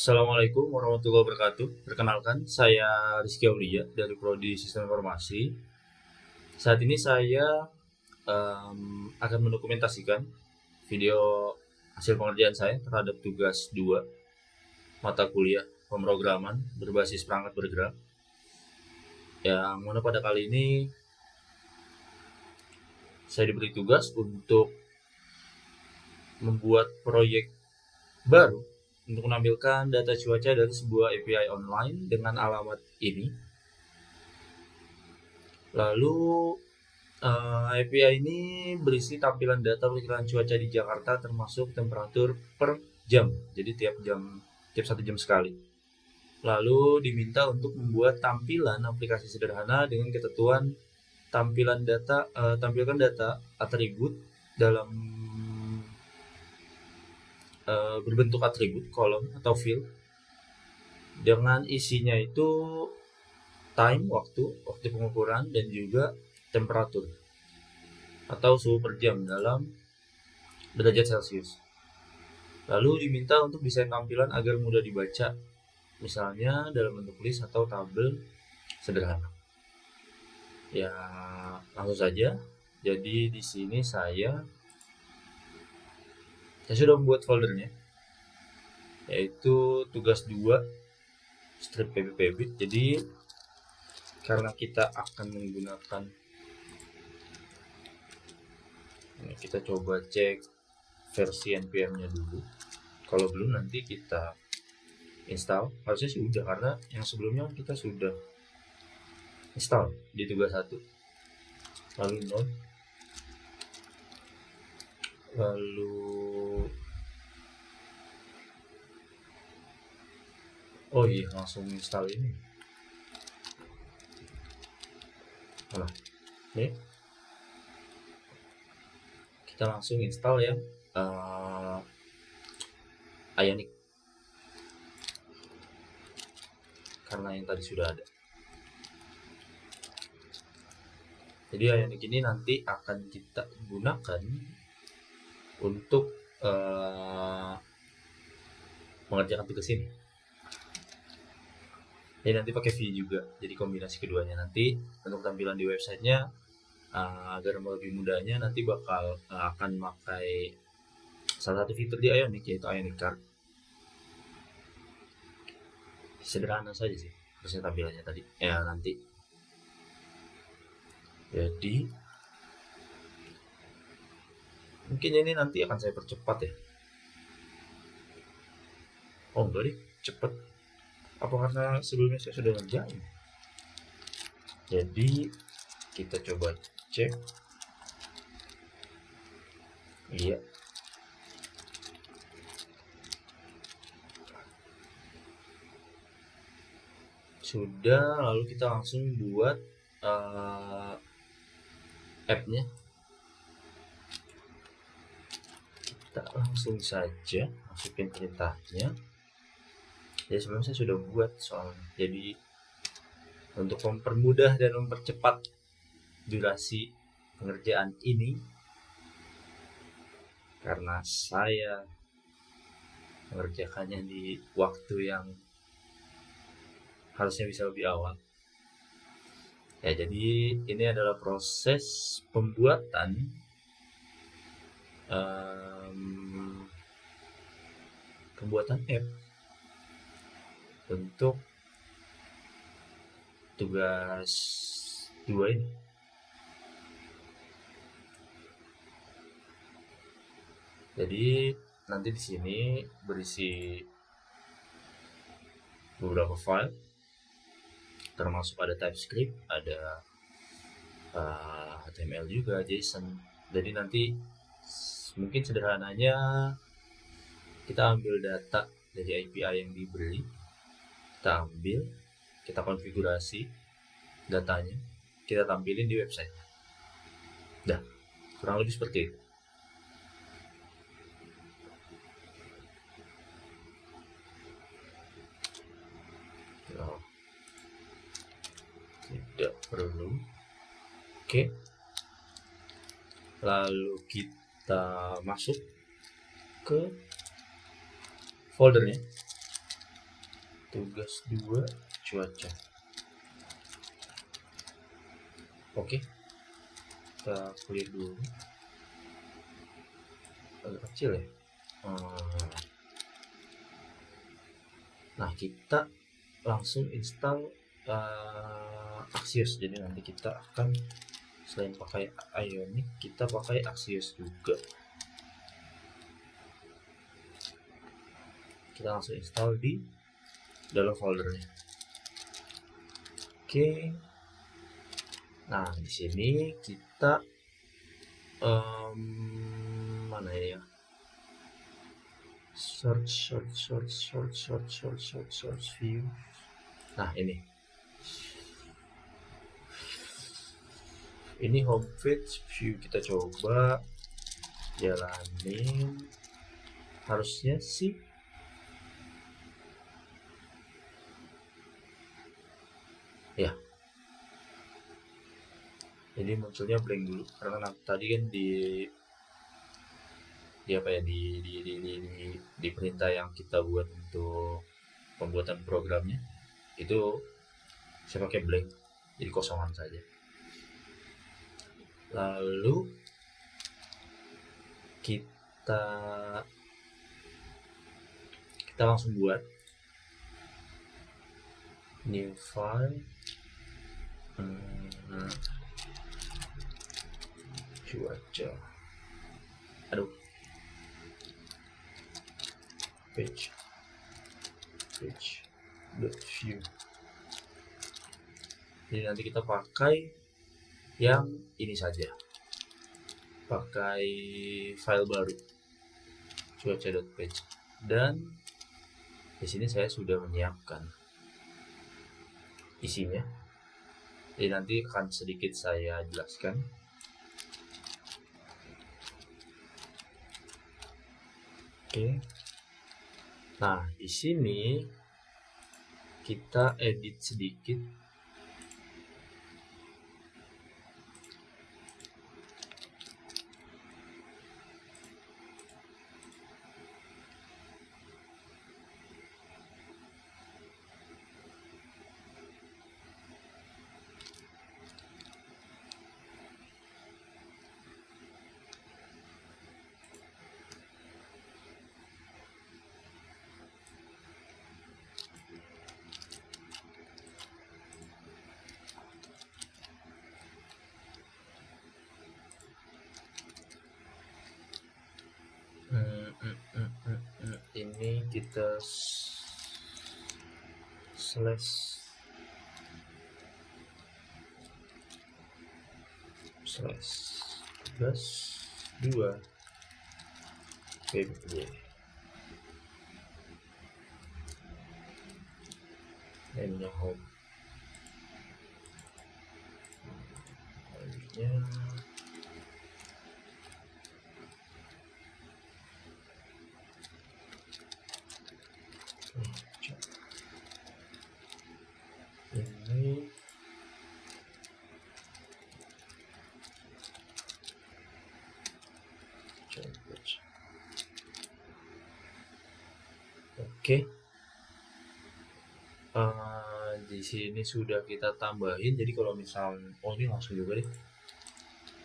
Assalamualaikum warahmatullahi wabarakatuh. Perkenalkan, saya Rizky Aulia dari Prodi Sistem Informasi. Saat ini saya akan mendokumentasikan video hasil pengerjaan saya terhadap tugas 2 mata kuliah pemrograman berbasis perangkat bergerak. Yang mana pada kali ini saya diberi tugas untuk membuat proyek baru untuk menampilkan data cuaca dari sebuah API online dengan alamat ini. Lalu API ini berisi tampilan data perkiraan cuaca di Jakarta termasuk temperatur per jam. Jadi tiap 1 jam sekali. Lalu diminta untuk membuat tampilan aplikasi sederhana dengan ketentuan tampilkan data atribut dalam berbentuk atribut kolom atau field dengan isinya itu time waktu pengukuran dan juga temperatur atau suhu per jam dalam derajat Celcius. Lalu diminta untuk desain tampilan agar mudah dibaca, misalnya dalam bentuk list atau tabel sederhana. Ya, langsung saja. Jadi di sini saya sudah membuat foldernya, yaitu tugas 2 strip pbpb. Jadi karena kita akan menggunakan, kita coba cek versi npm-nya dulu. Kalau belum nanti kita install. Harusnya sih udah, karena yang sebelumnya kita sudah install di tugas 1. Lalu node, lalu oh iya, langsung install ini. Nah, ini kita langsung install ya Ionic, karena yang tadi sudah ada. Jadi Ionic ini nanti akan kita gunakan untuk mengerjakan tugas ini. Jadi nanti pakai V juga, jadi kombinasi keduanya. Nanti untuk tampilan di websitenya agar lebih mudahnya nanti akan pakai salah satu fitur di Ionic, yaitu Ionic Card. Sederhana saja sih harusnya tampilannya tadi nanti. Jadi mungkin ini nanti akan saya percepat ya. Oh enggak deh, cepet. Apa karena sebelumnya saya sudah ngerjain? Jadi kita coba cek. Iya. Sudah, lalu kita langsung buat app-nya. Kita langsung saja masukin perintahnya. Jadi sebenarnya saya sudah buat soalnya. Jadi untuk mempermudah dan mempercepat durasi pengerjaan ini, karena saya mengerjakannya di waktu yang harusnya bisa lebih awal. Ya, jadi ini adalah proses pembuatan app untuk tugas 2 ini. Jadi nanti di sini berisi beberapa file, termasuk ada TypeScript, ada HTML juga, JSON. Jadi nanti mungkin sederhananya kita ambil data dari API yang diberi, kita ambil, kita konfigurasi datanya, kita tampilin di website. Dah, kurang lebih seperti itu. Tidak perlu. Oke, lalu kita masuk ke foldernya. tugas 2 cuaca. Oke, kita clear dulu, agak kecil ya. Nah, kita langsung install Axios. Jadi nanti kita akan selain pakai Ionic, kita pakai Axios juga. Kita langsung install di dalam foldernya. Oke. Nah, di sini kita mana ya? Search view. Nah, ini home page view. Kita coba jalanin, harusnya sih ya. Jadi munculnya blank dulu karena tadi kan di perintah yang kita buat untuk pembuatan programnya itu saya pakai blank, jadi kosongan saja. Lalu kita langsung buat new file, cuaca, page.view. Jadi nanti kita pakai yang ini saja, pakai file baru cuaca.page, dan di sini saya sudah menyiapkan isinya. Jadi nanti akan sedikit saya jelaskan. Oke. Nah, di sini kita edit sedikit. Ini kita slash tugas 2 pb. Name-nya home, ini oke. Di sini sudah kita tambahin. Jadi kalau misalnya ini langsung juga deh.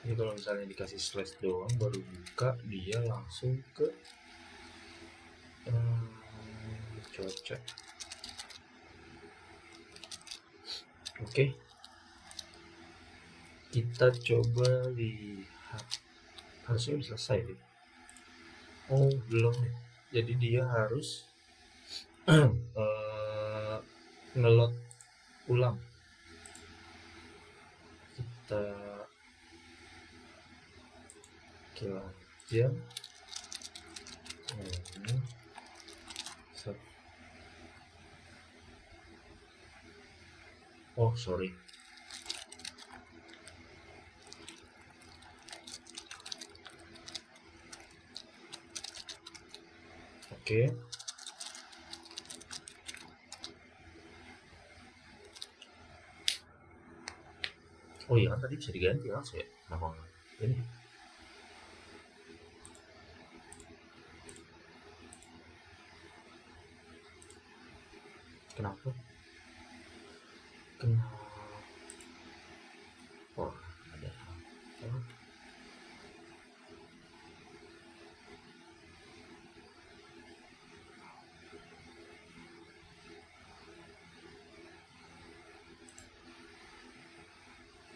Ini kalau misalnya dikasih slash doang baru buka, dia langsung ke cuaca. Oke. Kita coba lihat. Harusnya udah selesai deh. Oh, belum nih. Jadi dia harus ngelot ulang. Kita aja ini sorry. Oke. Oh iya, kan tadi bisa diganti langsung ya. Kenapa enggak? Ini.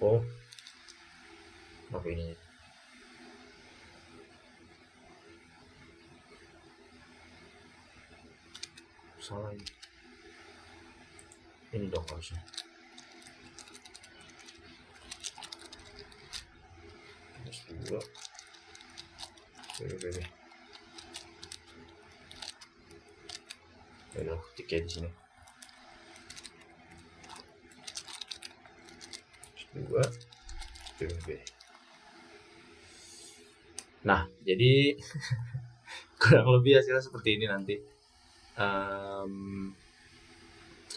Oh, apa ini? Salah ini dong harusnya. Terus dua. Oke. Ya, ketiknya di sini. Dua. PBB. Nah, jadi kurang lebih hasilnya seperti ini nanti.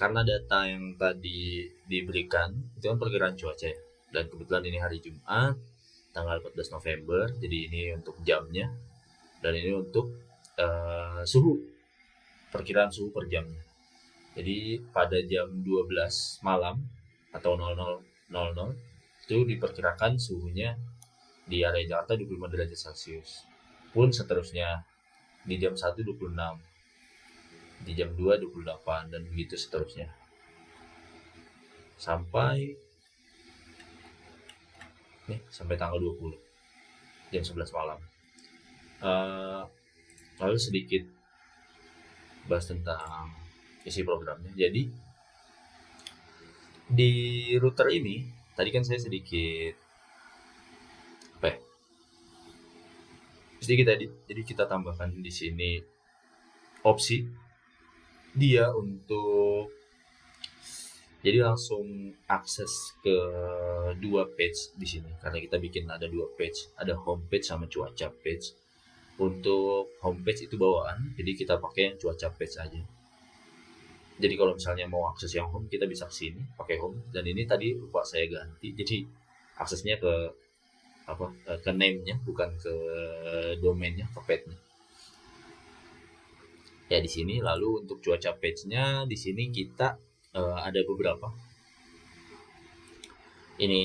Karena data yang tadi diberikan itu kan perkiraan cuaca ya, dan kebetulan ini hari Jumat tanggal 14 November, jadi ini untuk jamnya dan ini untuk suhu, perkiraan suhu per jamnya. Jadi pada jam 12 malam atau 00.00 itu diperkirakan suhunya di area Jakarta 25 derajat Celcius. Pun seterusnya di jam 1 26, di jam 2 28 dan begitu seterusnya. Sampai tanggal 20 jam 11 malam. Lalu sedikit bahas tentang isi programnya. Jadi di router ini tadi kan saya sedikit tadi, jadi kita tambahkan di sini opsi dia untuk jadi langsung akses ke dua page di sini, karena kita bikin ada dua page, ada home page sama cuaca page. Untuk home page itu bawaan, jadi kita pakai yang cuaca page aja. Jadi kalau misalnya mau akses yang home, kita bisa ke sini pakai home, dan ini tadi lupa saya ganti, jadi aksesnya ke ke name-nya, bukan ke domainnya, ke page-nya. Ya di sini. Lalu untuk cuaca page-nya di sini kita ada beberapa. Ini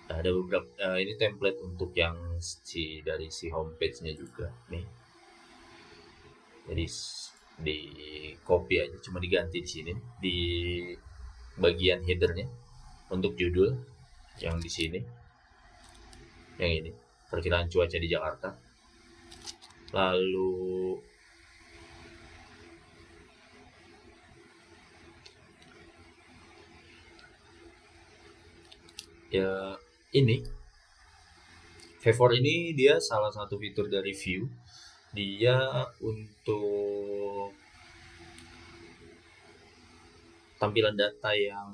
ada beberapa ini template untuk yang dari si homepage-nya juga nih. Jadi di copy aja, cuma diganti di sini di bagian headernya. Untuk judul yang di sini, yang ini perkiraan cuaca di Jakarta. Lalu ya ini favor ini dia salah satu fitur dari View. Dia untuk tampilan data yang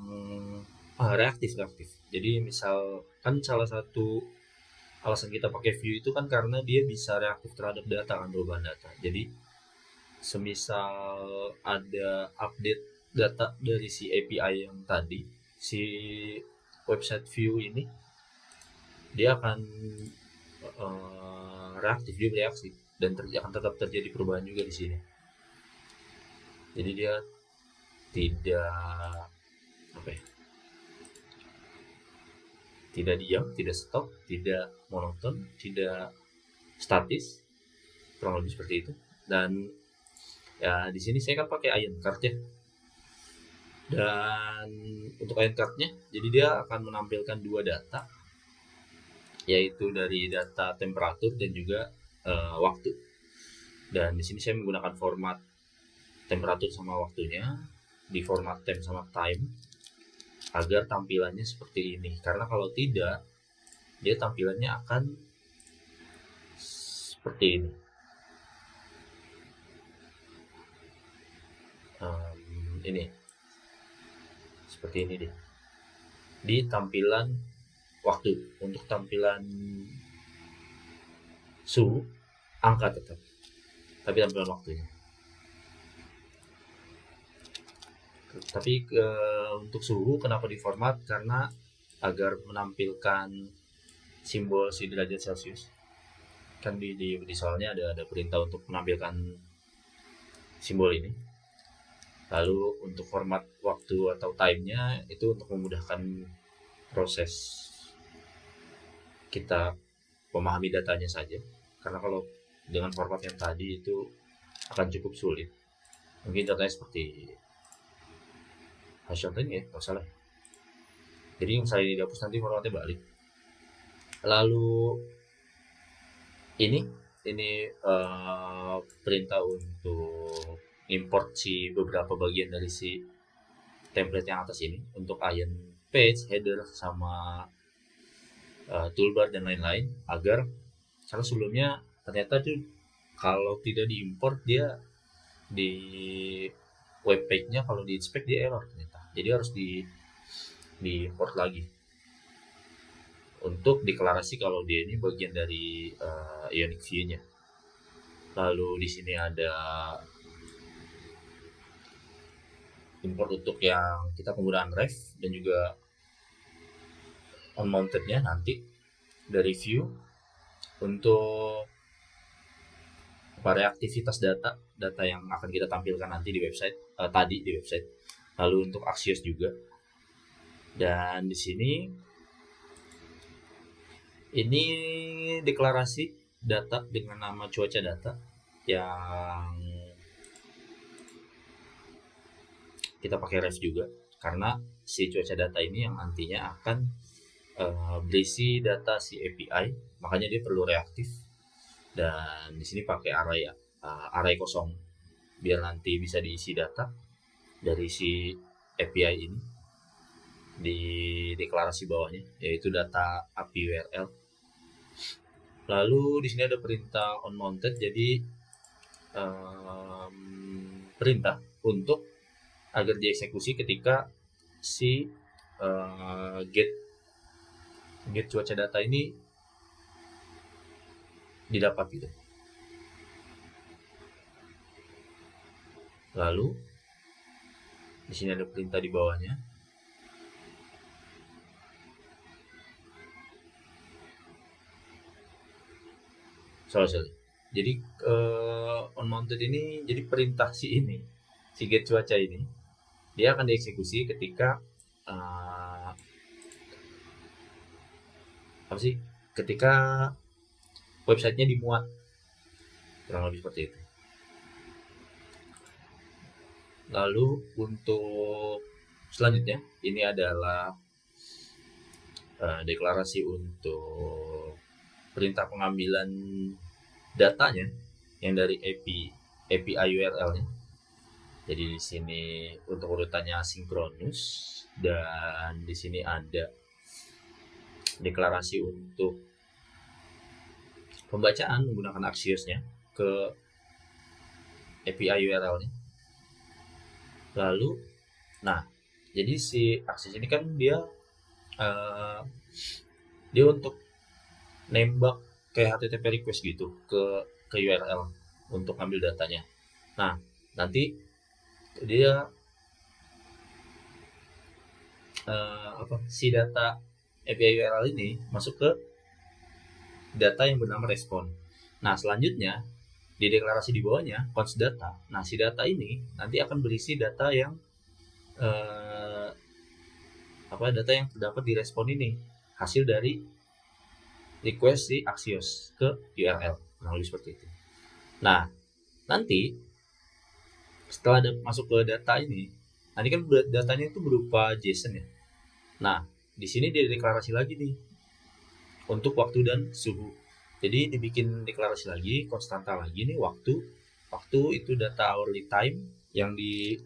reaktif. Jadi misal kan salah satu alasan kita pakai View itu kan karena dia bisa reaktif terhadap data, kan, perubahan data. Jadi semisal ada update data dari si API yang tadi, si website View ini dia akan reaktif, dia bereaksi, dan akan tetap terjadi perubahan juga di sini. Jadi dia tidak tidak diam, tidak stop, tidak monoton, tidak statis, kurang lebih seperti itu. Dan ya di sini saya kan pakai Ion Card ya. Dan untuk Ion Card-nya, jadi dia akan menampilkan dua data, yaitu dari data temperatur dan juga waktu. Dan di sini saya menggunakan format temperatur sama waktunya, di format temp sama time, agar tampilannya seperti ini. Karena kalau tidak, dia tampilannya akan seperti ini. Ini seperti ini deh. Di tampilan waktu, untuk tampilan suhu angka tetap, tapi tampilan waktunya. Tapi untuk suhu kenapa diformat? Karena agar menampilkan simbol si derajat Celcius. Kan di soalnya ada perintah untuk menampilkan simbol ini. Lalu untuk format waktu atau time-nya itu untuk memudahkan proses kita memahami datanya saja. Karena kalau dengan format yang tadi itu akan cukup sulit. Mungkin contohnya seperti contohnya ya nggak salah. Jadi yang saya dihapus nanti formatnya balik. Lalu ini perintah untuk import si beberapa bagian dari si template yang atas ini untuk ion page, header, sama toolbar dan lain-lain, agar karena sebelumnya ternyata tuh kalau tidak diimport dia di web page-nya kalau di inspect dia error ternyata. Jadi harus diimport lagi untuk deklarasi kalau dia ini bagian dari Ionic View-nya. Lalu di sini ada import untuk yang kita penggunaan ref dan juga unmounted-nya nanti dari view untuk reaktivitas data yang akan kita tampilkan nanti di website tadi di website. Lalu untuk Axios juga. Dan di sini ini deklarasi data dengan nama cuaca data yang kita pakai ref juga karena si cuaca data ini yang nantinya akan berisi data si API, makanya dia perlu reaktif. Dan di sini pakai array kosong biar nanti bisa diisi data dari si API ini di deklarasi bawahnya, yaitu data API URL. Lalu di sini ada perintah onMounted, jadi perintah untuk agar dieksekusi ketika si get cuaca data ini didapat gitu. Lalu di sini ada perintah di bawahnya. Sorry. Jadi onMounted ini jadi perintah si get cuaca ini dia akan dieksekusi ketika ketika websitenya dimuat, kurang lebih seperti itu. Lalu untuk selanjutnya ini adalah deklarasi untuk perintah pengambilan datanya yang dari API URL-nya. Jadi di sini untuk urutannya asinkronus, dan di sini ada deklarasi untuk pembacaan menggunakan Axios-nya ke API URL-nya. Lalu, nah, jadi si Axios ini kan dia untuk nembak kayak HTTP request gitu ke URL untuk ambil datanya. Nah, nanti dia si data API URL ini masuk ke data yang bernama respon. Nah, selanjutnya di deklarasi di bawahnya const data. Nah, si data ini nanti akan berisi data yang data yang terdapat di respon ini, hasil dari request si Axios ke URL, kurang lebih seperti itu. Nah, nanti setelah masuk ke data ini, nanti kan datanya itu berupa JSON ya. Nah, di sini dia deklarasi lagi nih untuk waktu dan suhu. Jadi dibikin deklarasi lagi, konstanta lagi nih waktu itu data hourly time yang di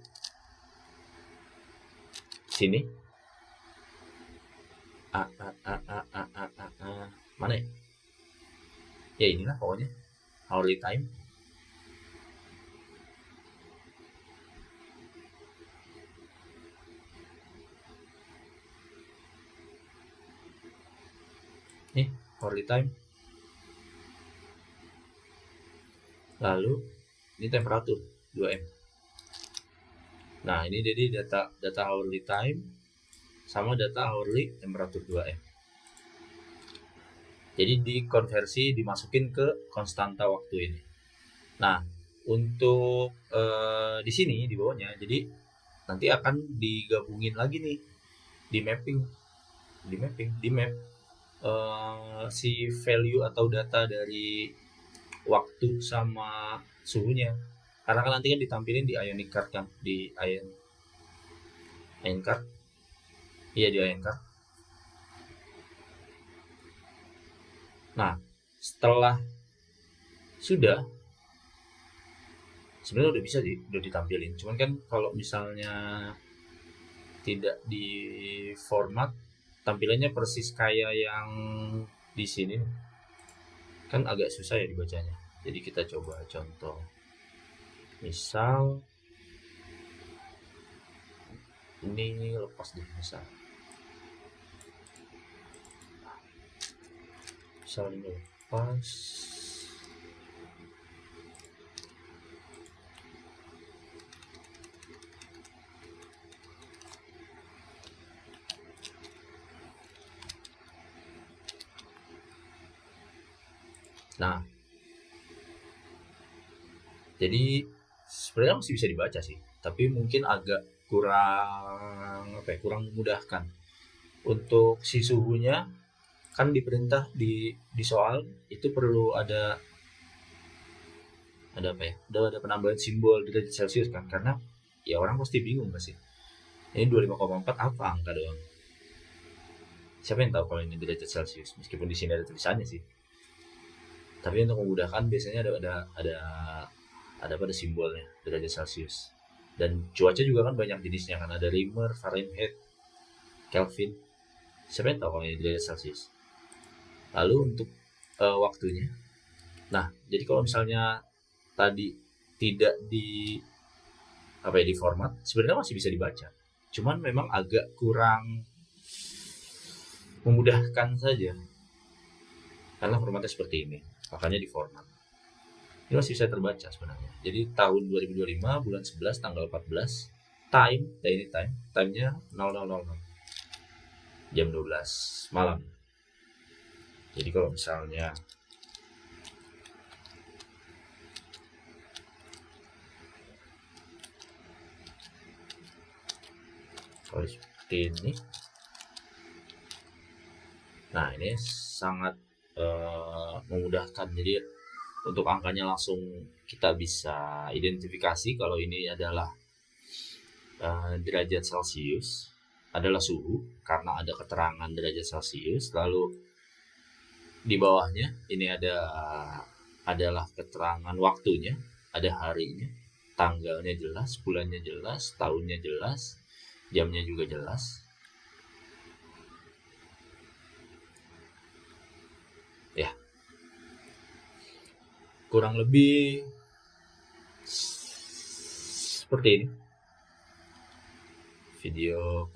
sini. Mana ya? Ya inilah pokoknya hourly time. Nih, hourly time. Lalu ini temperatur 2M. Nah, ini jadi data hourly time sama data hourly temperatur 2M. Jadi dikonversi, dimasukin ke konstanta waktu ini. Nah, untuk di sini di bawahnya, jadi nanti akan digabungin lagi nih di map si value atau data dari waktu sama suhunya, karena kan nanti kan ditampilin di Ionic Card kan, di Anchor. Iya, di Anchor. Nah, setelah sudah sebenarnya udah bisa sih, udah ditampilin. Cuman kan kalau misalnya tidak di format, tampilannya persis kayak yang di sini kan agak susah ya dibacanya. Jadi kita coba contoh. Misal ini lepas deh, misal ini lepas. Nah, jadi sebenarnya masih bisa dibaca sih, tapi mungkin agak kurang memudahkan. Untuk si suhunya kan diperintah di soal itu perlu ada apa ya? Ada penambahan simbol derajat Celcius kan, karena ya orang pasti bingung gak sih? Ini 25,4 apa angka doang? Siapa yang tahu kalau ini derajat Celcius? Meskipun di sini ada tulisannya sih. Tapi untuk memudahkan biasanya ada pada simbolnya derajat Celcius. Dan cuaca juga kan banyak jenisnya kan, ada Reamer, Fahrenheit, Kelvin. Siapa yang tahu kalau ini derajat Celcius? Lalu untuk waktunya. Nah, jadi kalau misalnya tadi tidak di di format, sebenarnya masih bisa dibaca. Cuman memang agak kurang memudahkan saja. Karena formatnya seperti ini, makanya di format. Ini masih bisa terbaca sebenarnya. Jadi tahun 2025 bulan 11 tanggal 14, daily time, time-nya 00.00 jam 12 malam. Jadi kalau misalnya seperti ini, nah ini sangat memudahkan. Jadi untuk angkanya langsung kita bisa identifikasi kalau ini adalah derajat Celcius, adalah suhu karena ada keterangan derajat Celcius. Lalu di bawahnya ini adalah keterangan waktunya, ada harinya, tanggalnya jelas, bulannya jelas, tahunnya jelas, jamnya juga jelas. Ya, kurang lebih seperti ini video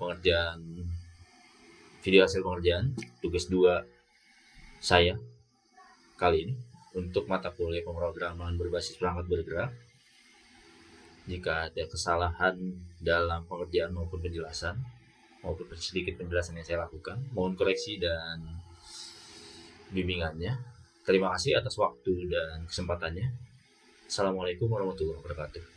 hasil pengerjaan tugas 2 saya kali ini untuk mata kuliah pemrograman berbasis perangkat bergerak. Jika ada kesalahan dalam pengerjaan maupun penjelasan maupun sedikit penjelasan yang saya lakukan, mohon koreksi dan bimbingannya. Terima kasih atas waktu dan kesempatannya. Assalamualaikum warahmatullahi wabarakatuh.